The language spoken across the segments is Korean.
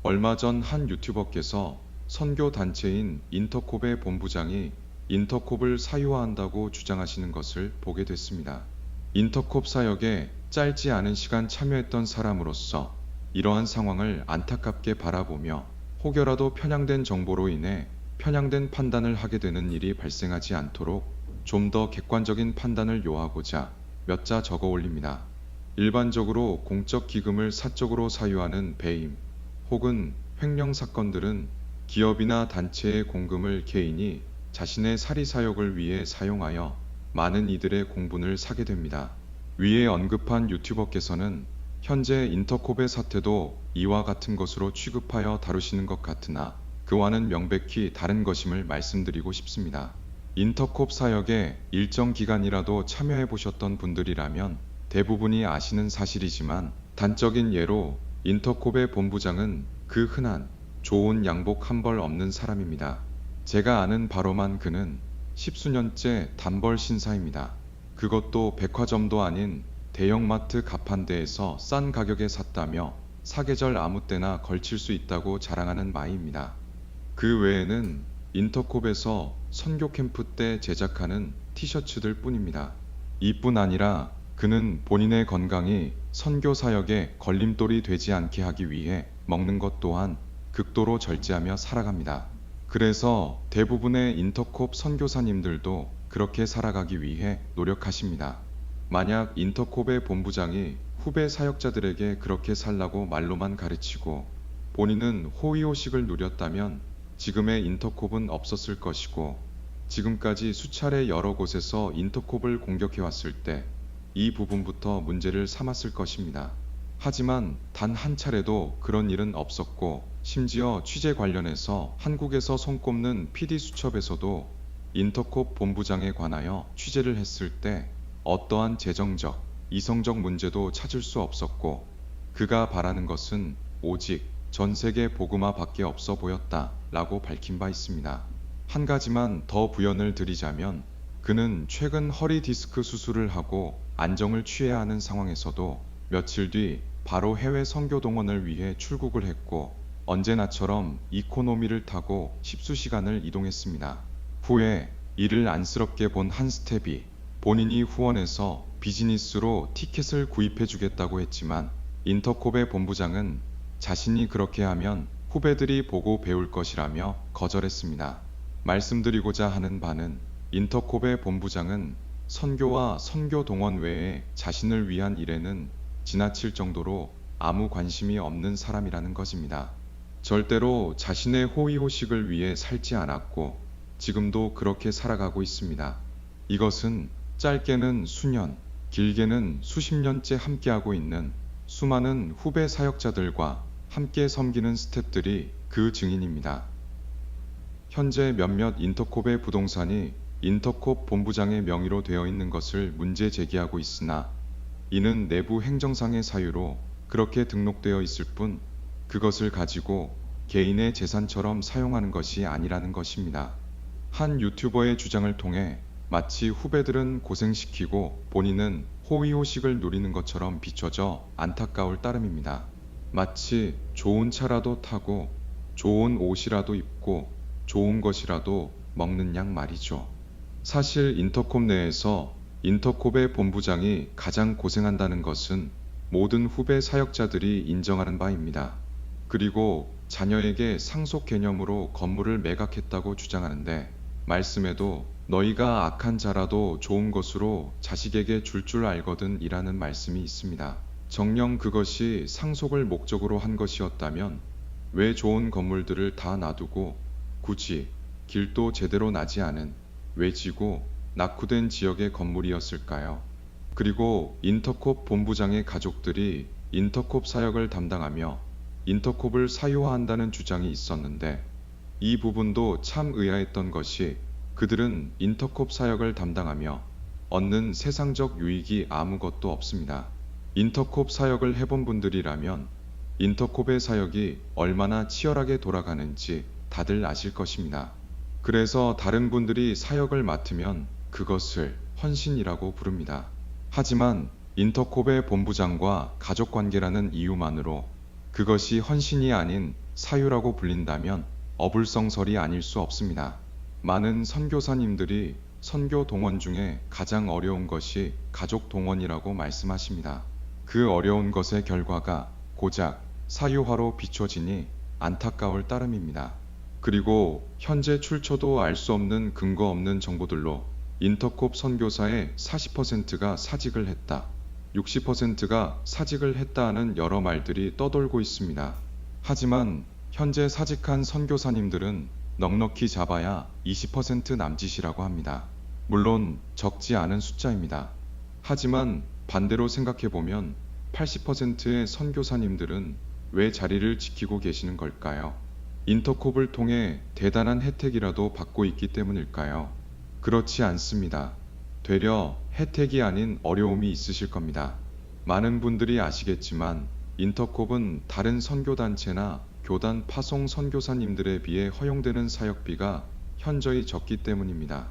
얼마 전 한 유튜버께서 선교 단체인 인터콥의 본부장이 인터콥을 사유화한다고 주장하시는 것을 보게 됐습니다. 인터콥 사역에 짧지 않은 시간 참여했던 사람으로서 이러한 상황을 안타깝게 바라보며 혹여라도 편향된 정보로 인해 편향된 판단을 하게 되는 일이 발생하지 않도록 좀 더 객관적인 판단을 요하고자 몇 자 적어 올립니다. 일반적으로 공적 기금을 사적으로 사유하는 배임 혹은 횡령 사건들은 기업이나 단체의 공금을 개인이 자신의 사리사욕을 위해 사용하여 많은 이들의 공분을 사게 됩니다. 위에 언급한 유튜버께서는 현재 인터콥의 사태도 이와 같은 것으로 취급하여 다루시는 것 같으나 그와는 명백히 다른 것임을 말씀드리고 싶습니다. 인터콥 사역에 일정 기간이라도 참여해 보셨던 분들이라면 대부분이 아시는 사실이지만 단적인 예로 인터콥의 본부장은 그 흔한 좋은 양복 한 벌 없는 사람입니다. 제가 아는 바로만 그는 십수년째 단벌 신사입니다. 그것도 백화점도 아닌 대형마트 가판대에서 싼 가격에 샀다며 사계절 아무 때나 걸칠 수 있다고 자랑하는 마이입니다. 그 외에는 인터콥에서 선교 캠프 때 제작하는 티셔츠들 뿐입니다. 이뿐 아니라 그는 본인의 건강이 선교 사역에 걸림돌이 되지 않게 하기 위해 먹는 것 또한 극도로 절제하며 살아갑니다. 그래서 대부분의 인터콥 선교사님들도 그렇게 살아가기 위해 노력하십니다. 만약 인터콥의 본부장이 후배 사역자들에게 그렇게 살라고 말로만 가르치고 본인은 호의호식을 누렸다면 지금의 인터콥은 없었을 것이고 지금까지 수차례 여러 곳에서 인터콥을 공격해왔을 때 이 부분부터 문제를 삼았을 것입니다. 하지만 단 한 차례도 그런 일은 없었고 심지어 취재 관련해서 한국에서 손꼽는 PD수첩에서도 인터콥 본부장에 관하여 취재를 했을 때 어떠한 재정적, 이성적 문제도 찾을 수 없었고 그가 바라는 것은 오직 전세계 복음화 밖에 없어 보였다 라고 밝힌 바 있습니다. 한 가지만 더 부연을 드리자면 그는 최근 허리 디스크 수술을 하고 안정을 취해야 하는 상황에서도 며칠 뒤 바로 해외 선교 동원을 위해 출국을 했고 언제나처럼 이코노미를 타고 십수시간을 이동했습니다. 후에 이를 안쓰럽게 본 한 스텝이 본인이 후원해서 비즈니스로 티켓을 구입해 주겠다고 했지만 인터콥의 본부장은 자신이 그렇게 하면 후배들이 보고 배울 것이라며 거절했습니다. 말씀드리고자 하는 바는 인터콥의 본부장은 선교와 선교 동원 외에 자신을 위한 일에는 지나칠 정도로 아무 관심이 없는 사람이라는 것입니다. 절대로 자신의 호의호식을 위해 살지 않았고 지금도 그렇게 살아가고 있습니다. 이것은 짧게는 수년, 길게는 수십 년째 함께하고 있는 수많은 후배 사역자들과 함께 섬기는 스태프들이 그 증인입니다. 현재 몇몇 인터콥의 부동산이 인터콥 본부장의 명의로 되어 있는 것을 문제 제기하고 있으나 이는 내부 행정상의 사유로 그렇게 등록되어 있을 뿐 그것을 가지고 개인의 재산처럼 사용하는 것이 아니라는 것입니다. 한 유튜버의 주장을 통해 마치 후배들은 고생시키고 본인은 호의호식을 누리는 것처럼 비춰져 안타까울 따름입니다. 마치 좋은 차라도 타고 좋은 옷이라도 입고 좋은 것이라도 먹는 양 말이죠. 사실 인터콥 내에서 인터콥의 본부장이 가장 고생한다는 것은 모든 후배 사역자들이 인정하는 바입니다. 그리고 자녀에게 상속 개념으로 건물을 매각했다고 주장하는데 말씀에도 너희가 악한 자라도 좋은 것으로 자식에게 줄 알거든 이라는 말씀이 있습니다. 정녕 그것이 상속을 목적으로 한 것이었다면 왜 좋은 건물들을 다 놔두고 굳이 길도 제대로 나지 않은 외지고 낙후된 지역의 건물이었을까요? 그리고 인터콥 본부장의 가족들이 인터콥 사역을 담당하며 인터콥을 사유화한다는 주장이 있었는데 이 부분도 참 의아했던 것이 그들은 인터콥 사역을 담당하며 얻는 세상적 유익이 아무것도 없습니다. 인터콥 사역을 해본 분들이라면 인터콥의 사역이 얼마나 치열하게 돌아가는지 다들 아실 것입니다. 그래서 다른 분들이 사역을 맡으면 그것을 헌신이라고 부릅니다. 하지만 인터콥의 본부장과 가족관계라는 이유만으로 그것이 헌신이 아닌 사유라고 불린다면 어불성설이 아닐 수 없습니다. 많은 선교사님들이 선교 동원 중에 가장 어려운 것이 가족 동원이라고 말씀하십니다. 그 어려운 것의 결과가 고작 사유화로 비춰지니 안타까울 따름입니다. 그리고 현재 출처도 알 수 없는 근거 없는 정보들로 인터콥 선교사의 40%가 사직을 했다, 60%가 사직을 했다 하는 여러 말들이 떠돌고 있습니다. 하지만 현재 사직한 선교사님들은 넉넉히 잡아야 20% 남짓이라고 합니다. 물론 적지 않은 숫자입니다. 하지만 반대로 생각해보면 80%의 선교사님들은 왜 자리를 지키고 계시는 걸까요? 인터콥을 통해 대단한 혜택이라도 받고 있기 때문일까요? 그렇지 않습니다. 되려 혜택이 아닌 어려움이 있으실 겁니다. 많은 분들이 아시겠지만 인터콥은 다른 선교단체나 교단 파송 선교사님들에 비해 허용되는 사역비가 현저히 적기 때문입니다.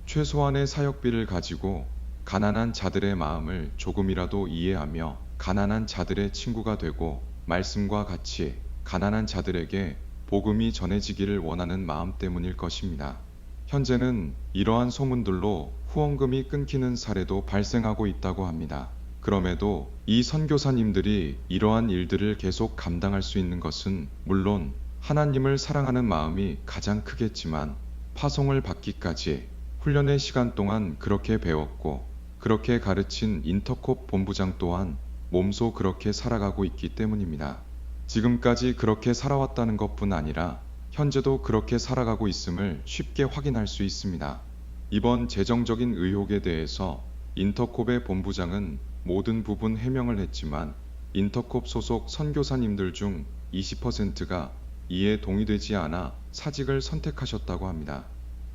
최소한의 사역비를 가지고 가난한 자들의 마음을 조금이라도 이해하며 가난한 자들의 친구가 되고 말씀과 같이 가난한 자들에게 복음이 전해지기를 원하는 마음 때문일 것입니다. 현재는 이러한 소문들로 후원금이 끊기는 사례도 발생하고 있다고 합니다. 그럼에도 이 선교사님들이 이러한 일들을 계속 감당할 수 있는 것은 물론 하나님을 사랑하는 마음이 가장 크겠지만 파송을 받기까지 훈련의 시간 동안 그렇게 배웠고 그렇게 가르친 인터콥 본부장 또한 몸소 그렇게 살아가고 있기 때문입니다. 지금까지 그렇게 살아왔다는 것뿐 아니라 현재도 그렇게 살아가고 있음을 쉽게 확인할 수 있습니다. 이번 재정적인 의혹에 대해서 인터콥의 본부장은 모든 부분 해명을 했지만 인터콥 소속 선교사님들 중 20%가 이에 동의되지 않아 사직을 선택하셨다고 합니다.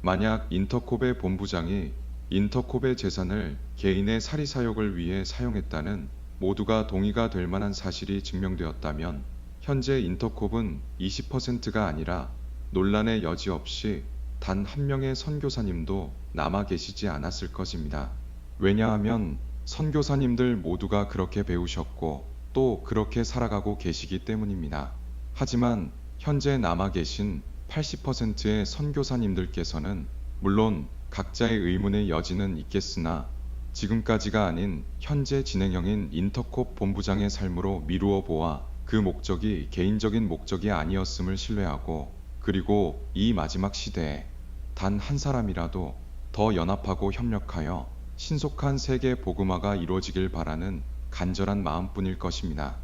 만약 인터콥의 본부장이 인터콥의 재산을 개인의 사리사욕을 위해 사용했다는 모두가 동의가 될 만한 사실이 증명되었다면 현재 인터콥은 20%가 아니라 논란의 여지 없이 단 한 명의 선교사님도 남아 계시지 않았을 것입니다. 왜냐하면 선교사님들 모두가 그렇게 배우셨고 또 그렇게 살아가고 계시기 때문입니다. 하지만 현재 남아 계신 80%의 선교사님들께서는 물론 각자의 의문의 여지는 있겠으나 지금까지가 아닌 현재 진행형인 인터콥 본부장의 삶으로 미루어 보아 그 목적이 개인적인 목적이 아니었음을 신뢰하고 그리고 이 마지막 시대에 단 한 사람이라도 더 연합하고 협력하여 신속한 세계 복음화가 이루어지길 바라는 간절한 마음뿐일 것입니다.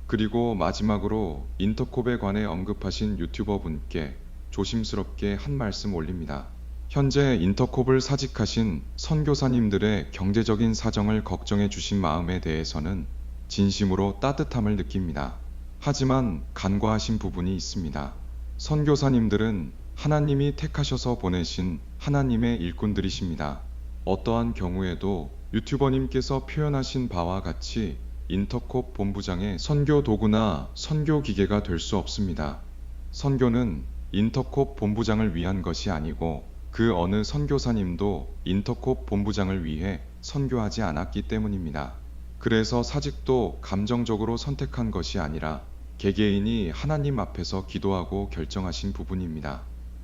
그리고 마지막으로 인터콥에 관해 언급하신 유튜버 분께 조심스럽게 한 말씀 올립니다. 현재 인터콥을 사직하신 선교사님들의 경제적인 사정을 걱정해 주신 마음에 대해서는 진심으로 따뜻함을 느낍니다. 하지만 간과하신 부분이 있습니다. 선교사님들은 하나님이 택하셔서 보내신 하나님의 일꾼들이십니다. 어떠한 경우에도 유튜버님께서 표현하신 바와 같이 인터콥 본부장의 선교 도구나 선교 기계가 될 수 없습니다. 선교는 인터콥 본부장을 위한 것이 아니고 그 어느 선교사님도 인터콥 본부장을 위해 선교하지 않았기 때문입니다. 그래서 사직도 감정적으로 선택한 것이 아니라 개개인이 하나님 앞에서 기도하고 결정하신 부분입니다.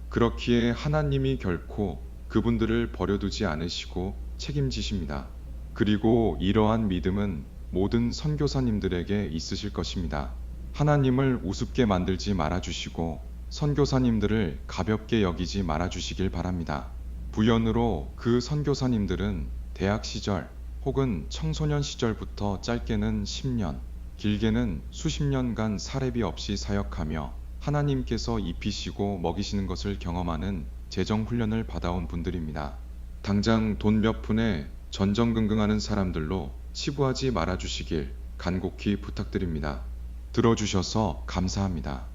그렇기에 하나님이 결코 그분들을 버려두지 않으시고 책임지십니다. 그리고 이러한 믿음은 모든 선교사님들에게 있으실 것입니다. 하나님을 우습게 만들지 말아주시고 선교사님들을 가볍게 여기지 말아주시길 바랍니다. 부연으로 그 선교사님들은 대학 시절 혹은 청소년 시절부터 짧게는 10년, 길게는 수십 년간 사례비 없이 사역하며 하나님께서 입히시고 먹이시는 것을 경험하는 재정훈련을 받아온 분들입니다. 당장 돈 몇 푼에 전전긍긍하는 사람들로 치부하지 말아주시길 간곡히 부탁드립니다. 들어주셔서 감사합니다.